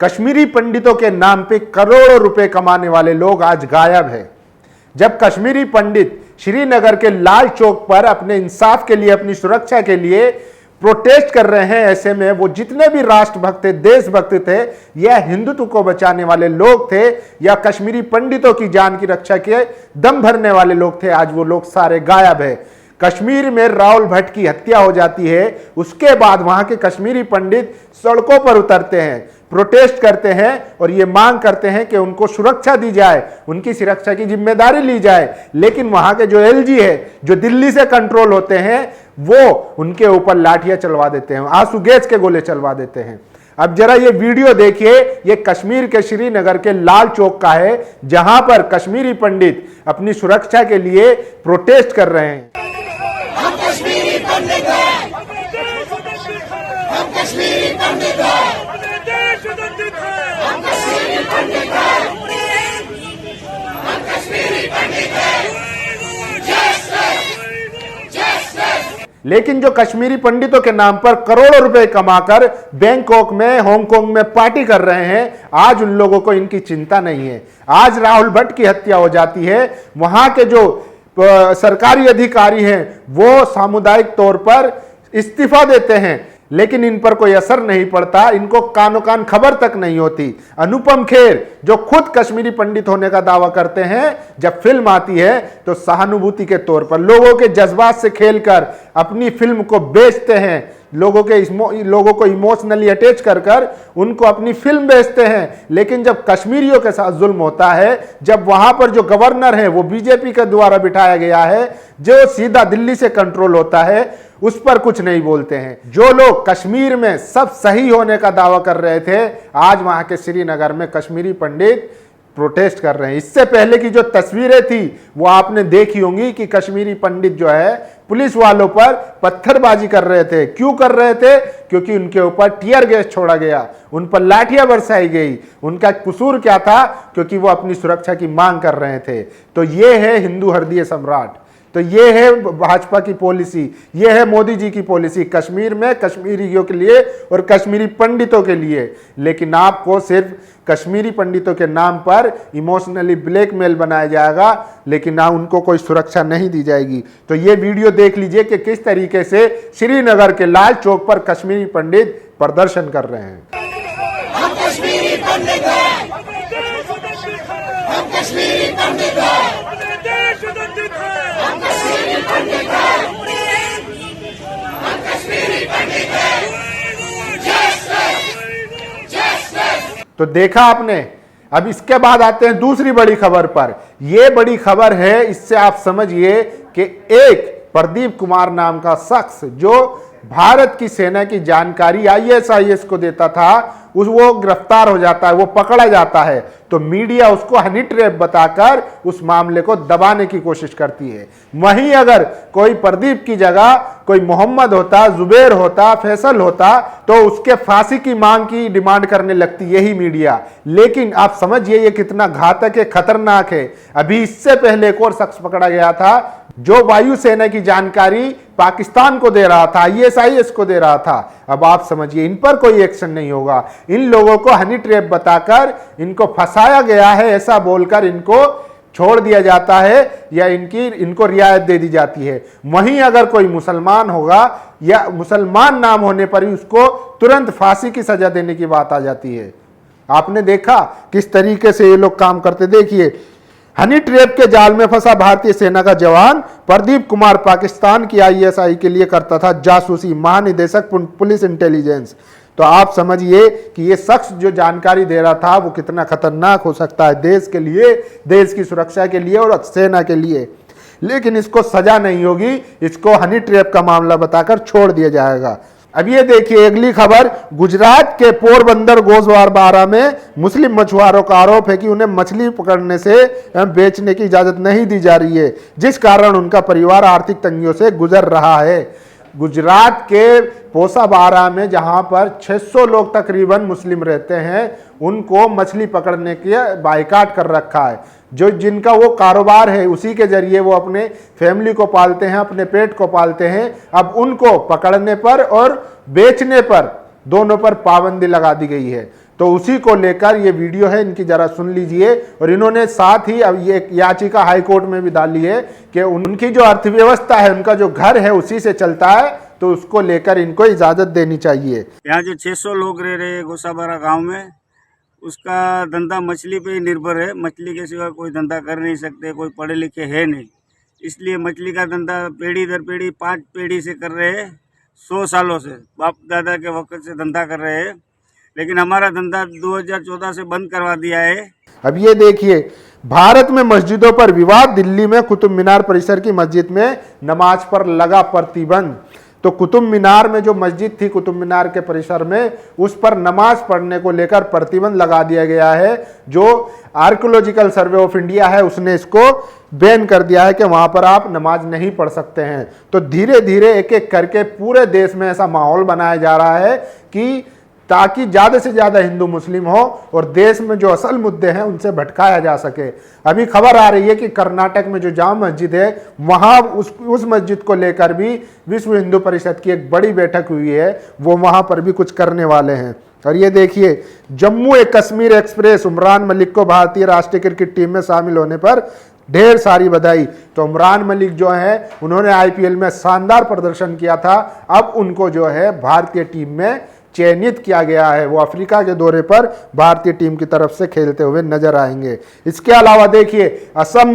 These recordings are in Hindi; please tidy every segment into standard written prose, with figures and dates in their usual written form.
कश्मीरी पंडितों के नाम पे करोड़ों रुपए कमाने वाले लोग आज गायब हैं। जब कश्मीरी पंडित श्रीनगर के लाल चौक पर अपने इंसाफ के लिए, अपनी सुरक्षा के लिए प्रोटेस्ट कर रहे हैं, ऐसे में वो जितने भी राष्ट्रभक्त थे, देशभक्त थे, या हिंदुत्व को बचाने वाले लोग थे, या कश्मीरी पंडितों की जान की रक्षा के दम भरने वाले लोग थे, आज वो लोग सारे गायब हैं। कश्मीर में राहुल भट्ट की हत्या हो जाती है, उसके बाद वहां के कश्मीरी पंडित सड़कों पर उतरते हैं, प्रोटेस्ट करते हैं और ये मांग करते हैं कि उनको सुरक्षा दी जाए, उनकी सुरक्षा की जिम्मेदारी ली जाए। लेकिन वहां के जो एलजी है, जो दिल्ली से कंट्रोल होते हैं, वो उनके ऊपर लाठियां चलवा देते हैं, आंसू गैस के गोले चलवा देते हैं। अब जरा ये वीडियो देखिए, ये कश्मीर के श्रीनगर के लाल चौक का है, जहां पर कश्मीरी पंडित अपनी सुरक्षा के लिए प्रोटेस्ट कर रहे हैं। हम कश्मीरी पंडित हैं, हम कश्मीरी पंडित हैं, हम कश्मीरी पंडित हैं, हम कश्मीरी पंडित हैं। लेकिन जो कश्मीरी पंडितों के नाम पर करोड़ों रुपए कमाकर बैंकॉक में, हांगकांग में पार्टी कर रहे हैं, आज उन लोगों को इनकी चिंता नहीं है। आज राहुल भट्ट की हत्या हो जाती है, वहां के जो सरकारी अधिकारी हैं वो सामुदायिक तौर पर इस्तीफा देते हैं, लेकिन इन पर कोई असर नहीं पड़ता, इनको कानो कान खबर तक नहीं होती। अनुपम खेर जो खुद कश्मीरी पंडित होने का दावा करते हैं, जब फिल्म आती है तो सहानुभूति के तौर पर लोगों के जज्बात से खेलकर अपनी फिल्म को बेचते हैं, लोगों को इमोशनली अटैच कर उनको अपनी फिल्म बेचते हैं। लेकिन जब कश्मीरियों के साथ जुल्म होता है, जब वहां पर जो गवर्नर है वो बीजेपी के द्वारा बिठाया गया है, जो सीधा दिल्ली से कंट्रोल होता है, उस पर कुछ नहीं बोलते हैं। जो लोग कश्मीर में सब सही होने का दावा कर रहे थे, आज वहां के श्रीनगर में कश्मीरी पंडित प्रोटेस्ट कर रहे हैं। इससे पहले की जो तस्वीरें थी वो आपने देखी होंगी कि कश्मीरी पंडित जो है पुलिस वालों पर पत्थरबाजी कर रहे थे। क्यों कर रहे थे? क्योंकि उनके ऊपर टीयर गैस छोड़ा गया, उन पर लाठियां बरसाई गई। उनका कसूर क्या था? क्योंकि वो अपनी सुरक्षा की मांग कर रहे थे। तो ये है हिंदू हृदय सम्राट, तो ये है भाजपा की पॉलिसी, ये है मोदी जी की पॉलिसी कश्मीर में कश्मीरियों के लिए और कश्मीरी पंडितों के लिए। लेकिन आपको सिर्फ कश्मीरी पंडितों के नाम पर इमोशनली ब्लैकमेल बनाया जाएगा, लेकिन ना उनको कोई सुरक्षा नहीं दी जाएगी। तो ये वीडियो देख लीजिए कि किस तरीके से श्रीनगर के लाल चौक पर कश्मीरी पंडित प्रदर्शन कर रहे हैं। हम कश्मीरी पंडित हैं, हम कश्मीरी पंडित हैं, हम कश्मीरी पंडित हैं, हम कश्मीरी पंडित हैं। तो देखा आपने। अब इसके बाद आते हैं दूसरी बड़ी खबर पर। यह बड़ी खबर है, इससे आप समझिए कि एक प्रदीप कुमार नाम का शख्स जो भारत की सेना की जानकारी IAS को देता था, वो गिरफ्तार हो जाता है, वो पकड़ा जाता है। तो मीडिया उसको हनी ट्रैप बताकर उस मामले को दबाने की कोशिश करती है। वहीं अगर कोई प्रदीप की जगह कोई मोहम्मद होता, जुबैर होता, फैसल होता, तो उसके फांसी की मांग की डिमांड करने लगती यही मीडिया। लेकिन आप समझिए ये कितना घातक है, खतरनाक है। अभी इससे पहले एक और शख्स पकड़ा गया था जो वायुसेना की जानकारी पाकिस्तान को दे रहा था, IAS को दे रहा था। अब आप समझिए इन पर कोई एक्शन नहीं होगा। इन लोगों को हनी ट्रैप बताकर इनको फंसाया गया है, ऐसा बोलकर इनको छोड़ दिया जाता है या इनको रियायत दे दी जाती है। वहीं अगर कोई मुसलमान होगा या मुसलमान नाम होने पर ही उसको तुरंत फांसी की सजा देने की बात आ जाती है। आपने देखा किस तरीके से ये लोग काम करते। देखिए, हनी ट्रैप के जाल में फंसा भारतीय सेना का जवान प्रदीप कुमार पाकिस्तान की ISI के लिए करता था जासूसी, महानिदेशक पुलिस इंटेलिजेंस। तो आप समझिए कि ये शख्स जो जानकारी दे रहा था वो कितना खतरनाक हो सकता है देश के लिए, देश की सुरक्षा के लिए और सेना के लिए। लेकिन इसको सजा नहीं होगी, इसको हनी ट्रैप का मामला बताकर छोड़ दिया जाएगा। अब ये देखिए अगली खबर। गुजरात के पोरबंदर गोशवारा में मुस्लिम मछुआरों का आरोप है कि उन्हें मछली पकड़ने से बेचने की इजाजत नहीं दी जा रही है, जिस कारण उनका परिवार आर्थिक तंगियों से गुजर रहा है। गुजरात के पोसाबारा में जहां पर 600 लोग तकरीबन मुस्लिम रहते हैं, उनको मछली पकड़ने के बायकाट कर रखा है। जो जिनका वो कारोबार है, उसी के जरिए वो अपने फैमिली को पालते हैं, अपने पेट को पालते हैं। अब उनको पकड़ने पर और बेचने पर, दोनों पर पाबंदी लगा दी गई है। तो उसी को लेकर ये वीडियो है, इनकी जरा सुन लीजिए। और इन्होंने साथ ही अब ये याचिका हाई कोर्ट में भी डाली है कि उनकी जो अर्थव्यवस्था है, उनका जो घर है उसी से चलता है, तो उसको लेकर इनको इजाजत देनी चाहिए। यहाँ जो 600 लोग रह रहे हैं गोसाबारा गांव में, उसका धंधा मछली पे ही निर्भर है। मछली के सिवा कोई धंधा कर नहीं सकते, कोई पढ़े लिखे है नहीं, इसलिए मछली का धंधा पीढ़ी दर पीढ़ी 5 पीढ़ी से कर रहे हैं। 100 सालों से बाप दादा के वक्त से धंधा कर रहे हैं, लेकिन हमारा धंधा 2014 से बंद करवा दिया है। अब ये देखिए, भारत में मस्जिदों पर विवाद, दिल्ली में कुतुब मीनार परिसर की मस्जिद में नमाज पर लगा प्रतिबंध। तो कुतुब मीनार में जो मस्जिद थी, कुतुब मीनार के परिसर में, उस पर नमाज पढ़ने को लेकर प्रतिबंध लगा दिया गया है। जो आर्कियोलॉजिकल सर्वे ऑफ इंडिया है उसने इसको बैन कर दिया है कि वहां पर आप नमाज नहीं पढ़ सकते हैं। तो धीरे धीरे एक एक करके पूरे देश में ऐसा माहौल बनाया जा रहा है कि ताकि ज़्यादा से ज़्यादा हिंदू मुस्लिम हो और देश में जो असल मुद्दे हैं उनसे भटकाया जा सके। अभी खबर आ रही है कि कर्नाटक में जो जामा मस्जिद है, वहाँ उस मस्जिद को लेकर भी विश्व हिंदू परिषद की एक बड़ी बैठक हुई है, वो वहाँ पर भी कुछ करने वाले हैं। और ये देखिए, जम्मू कश्मीर एक्सप्रेस, उमरान मलिक को भारतीय राष्ट्रीय क्रिकेट टीम में शामिल होने पर ढेर सारी बधाई। तो उमरान मलिक जो है, उन्होंने आईपीएल में शानदार प्रदर्शन किया था, अब उनको जो है भारतीय टीम में चयनित किया गया है। वो अफ्रीका के दौरे पर भारतीय टीम की तरफ से खेलते हुए नजर आएंगे। इसके अलावा देखिए, असम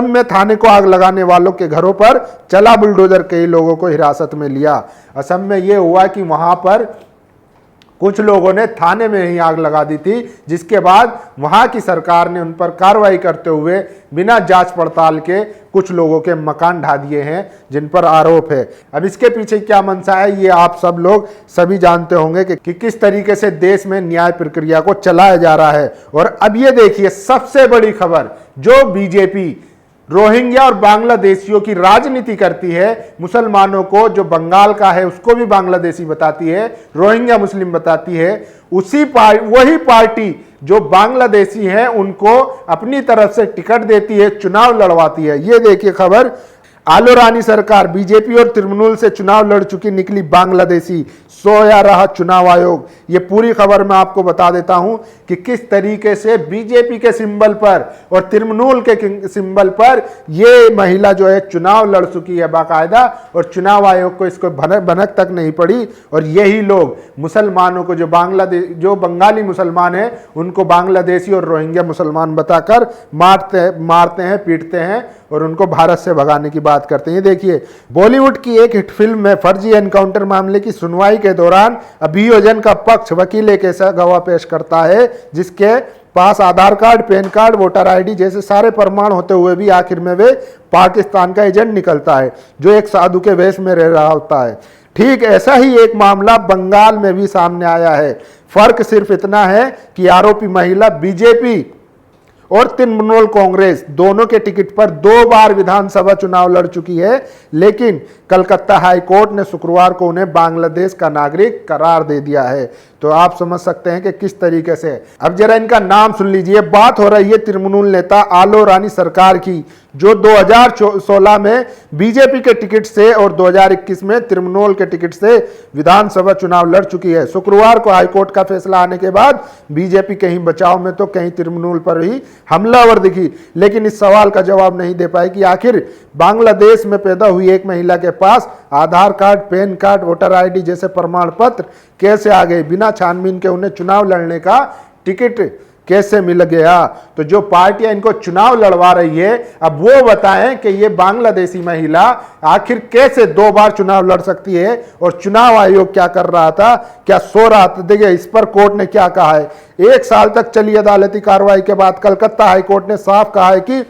में थाने को आग लगाने वालों के घरों पर चला बुलडोजर, कई लोगों को हिरासत में लिया। असम में यह हुआ कि वहां पर कुछ लोगों ने थाने में ही आग लगा दी थी, जिसके बाद वहां की सरकार ने उन पर कार्रवाई करते हुए बिना जांच पड़ताल के कुछ लोगों के मकान ढा दिए हैं, जिन पर आरोप है। अब इसके पीछे क्या मंशा है, ये आप सब लोग सभी जानते होंगे कि किस तरीके से देश में न्याय प्रक्रिया को चलाया जा रहा है। और अब ये देखिए, सबसे बड़ी खबर, जो बीजेपी रोहिंग्या और बांग्लादेशियों की राजनीति करती है, मुसलमानों को, जो बंगाल का है उसको भी बांग्लादेशी बताती है, रोहिंग्या मुस्लिम बताती है, वही पार्टी जो बांग्लादेशी है उनको अपनी तरफ से टिकट देती है, चुनाव लड़वाती है। ये देखिए खबर, आलो रानी सरकार, बीजेपी और तृणमूल से चुनाव लड़ चुकी निकली बांग्लादेशी, सोया रहा चुनाव आयोग। ये पूरी खबर मैं आपको बता देता हूं कि किस तरीके से बीजेपी के सिंबल पर और तृणमूल के सिंबल पर ये महिला जो है चुनाव लड़ चुकी है बाकायदा, और चुनाव आयोग को इसको भनक तक नहीं पड़ी। और यही लोग मुसलमानों को, जो बंगाली मुसलमान हैं, उनको बांग्लादेशी और रोहिंग्या मुसलमान बताकर मारते हैं, पीटते हैं और उनको भारत से भगाने की बात करते हैं। देखिए, बॉलीवुड की एक हिट फिल्म में फर्जी एनकाउंटर मामले की सुनवाई के दौरान अभियोजन का पक्ष वकील एक ऐसा गवाह पेश करता है जिसके पास Aadhaar card, PAN card, voter ID जैसे सारे प्रमाण होते हुए भी आखिर में वे पाकिस्तान का एजेंट निकलता है, जो एक साधु के वेश में रह रहा होता है। ठीक ऐसा ही एक मामला बंगाल में भी सामने आया है। फर्क सिर्फ इतना है कि आरोपी महिला बीजेपी और तृणमूल कांग्रेस दोनों के टिकट पर 2 बार विधानसभा चुनाव लड़ चुकी है, लेकिन कलकत्ता हाई कोर्ट ने शुक्रवार को उन्हें बांग्लादेश का नागरिक करार दे दिया है। तो आप समझ सकते हैं कि किस तरीके से। अब जरा इनका नाम सुन लीजिए। बात हो रही है तृणमूल नेता आलो रानी सरकार की, जो 2016 में बीजेपी के टिकट से और 2021 में तृणमूल के टिकट से विधानसभा चुनाव लड़ चुकी है। शुक्रवार को हाईकोर्ट का फैसला आने के बाद बीजेपी कहीं बचाव में तो कहीं तृणमूल पर ही हमलावर दिखी, लेकिन इस सवाल का जवाब नहीं दे पाई कि आखिर बांग्लादेश में पैदा हुई एक महिला के पास Aadhaar card, PAN card, voter ID जैसे प्रमाण पत्र कैसे आ गए, बिना छानबीन के उन्हें चुनाव लड़ने का टिकट कैसे मिल गया। तो जो पार्टियां इनको चुनाव लड़वा रही है, अब वो बताएं कि ये बांग्लादेशी महिला आखिर कैसे 2 बार चुनाव लड़ सकती है, और चुनाव आयोग क्या कर रहा था, क्या सो रहा था। देखिए, इस पर कोर्ट ने क्या कहा है। 1 साल तक चली अदालती कार्रवाई के बाद कलकत्ता हाईकोर्ट ने साफ कहा है कि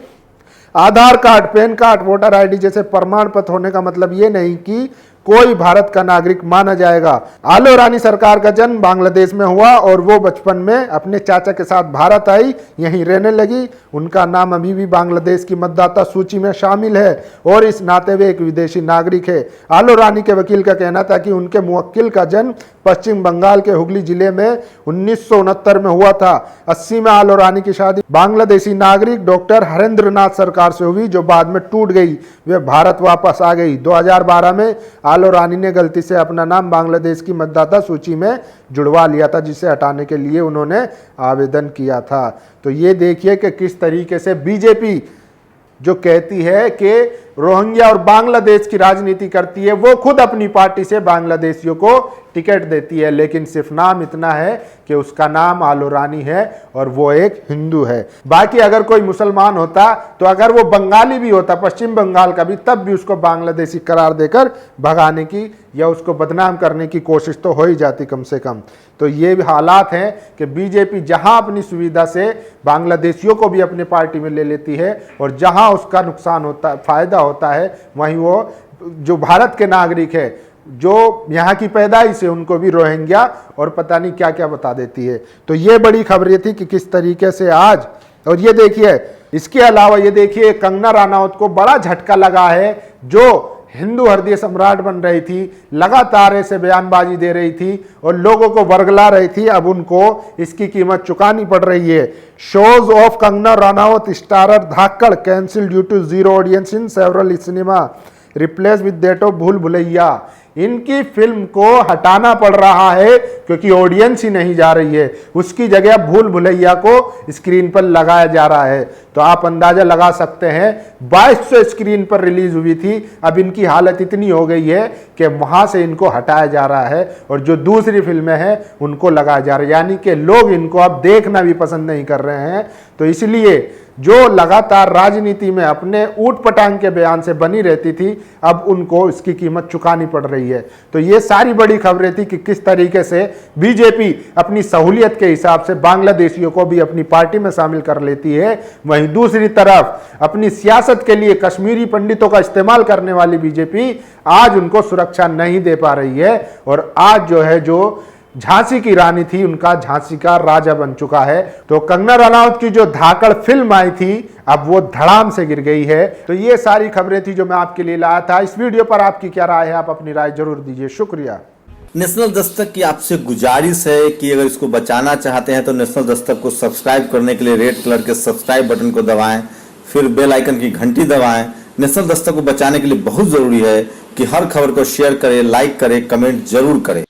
Aadhaar card, PAN card, voter ID जैसे प्रमाण पत्र होने का मतलब ये नहीं कि कोई भारत का नागरिक माना जाएगा। आलो रानी सरकार का जन्म बांग्लादेश में हुआ और वो बचपन में अपने चाचा के साथ भारत आई, यहीं रहने लगी। उनका नाम अभी भी बांग्लादेश की मतदाता सूची में शामिल है और इस नाते वे एक विदेशी नागरिक है। आलो रानी के वकील का कहना था कि उनके मुवक्किल का जन्म पश्चिम बंगाल के हुगली जिले में 1969 में हुआ था। 80 में आलो रानी की शादी बांग्लादेशी नागरिक डॉक्टर हरेंद्र नाथ सरकार से हुई, जो बाद में टूट गई। वे भारत वापस आ गई। 2012 में आलो रानी ने गलती से अपना नाम बांग्लादेश की मतदाता सूची में जुड़वा लिया था, जिसे हटाने के लिए उन्होंने आवेदन किया था। तो ये देखिए कि किस तरीके से बीजेपी जो कहती है कि रोहिंग्या और बांग्लादेश की राजनीति करती है, वो खुद अपनी पार्टी से बांग्लादेशियों को टिकट देती है, लेकिन सिर्फ नाम इतना है कि उसका नाम आलो रानी है और वो एक हिंदू है। बाकी अगर कोई मुसलमान होता, तो अगर वो बंगाली भी होता, पश्चिम बंगाल का भी, तब भी उसको बांग्लादेशी करार देकर भगाने की या उसको बदनाम करने की कोशिश तो हो ही जाती कम से कम। तो ये भी हालात हैं कि बीजेपी जहां अपनी सुविधा से बांग्लादेशियों को भी अपने पार्टी में ले लेती है और जहां उसका नुकसान होता है, फायदा होता है, वहीं वो जो भारत के नागरिक है, जो यहाँ की पैदाइश है, उनको भी रोहिंग्या और पता नहीं क्या क्या बता देती है। तो ये बड़ी खबरें थी कि किस तरीके से आज, और ये देखिए इसके अलावा ये देखिए कंगना रनौत को बड़ा झटका लगा है, जो हिंदू हृदय सम्राट बन रही थी, लगातार ऐसे बयानबाजी दे रही थी और लोगों को वर्गला रही थी, अब उनको इसकी कीमत चुकानी पड़ रही है। Shows of Kangana Ranaut starrer Dhaakad cancel due to zero audience in several cinema replace with that of Bhool Bhulaiyaa. इनकी फिल्म को हटाना पड़ रहा है क्योंकि ऑडियंस ही नहीं जा रही है, उसकी जगह भूल भुलैया को स्क्रीन पर लगाया जा रहा है। तो आप अंदाजा लगा सकते हैं 2200 स्क्रीन पर रिलीज हुई थी, अब इनकी हालत इतनी हो गई है कि वहां से इनको हटाया जा रहा है और जो दूसरी फिल्में हैं उनको लगाया जा रहा है, यानी कि लोग इनको अब देखना भी पसंद नहीं कर रहे हैं। तो इसलिए जो लगातार राजनीति में अपने ऊट पटांग के बयान से बनी रहती थी, अब उनको इसकी कीमत चुकानी पड़ रही है। तो ये सारी बड़ी खबरें थी कि किस तरीके से बीजेपी अपनी सहूलियत के हिसाब से बांग्लादेशियों को भी अपनी पार्टी में शामिल कर लेती है, वहीं दूसरी तरफ अपनी सियासत के लिए कश्मीरी पंडितों का इस्तेमाल करने वाली बीजेपी आज उनको सुरक्षा नहीं दे पा रही है और आज जो है, जो झांसी की रानी थी, उनका झांसी का राजा बन चुका है। तो कंगना रनौत की जो धाकड़ फिल्म आई थी, अब वो धड़ाम से गिर गई है। तो ये सारी खबरें थी जो मैं आपके लिए लाया था। इस वीडियो पर आपकी क्या राय है, आप अपनी राय जरूर दीजिए। शुक्रिया। नेशनल दस्तक की आपसे गुजारिश है कि अगर इसको बचाना चाहते हैं तो नेशनल दस्तक को सब्सक्राइब करने के लिए रेड कलर के सब्सक्राइब बटन को दबाएं, फिर बेल आइकन की घंटी दबाएं। नेशनल दस्तक को बचाने के लिए बहुत जरूरी है कि हर खबर को शेयर करें, लाइक करें, कमेंट जरूर करें।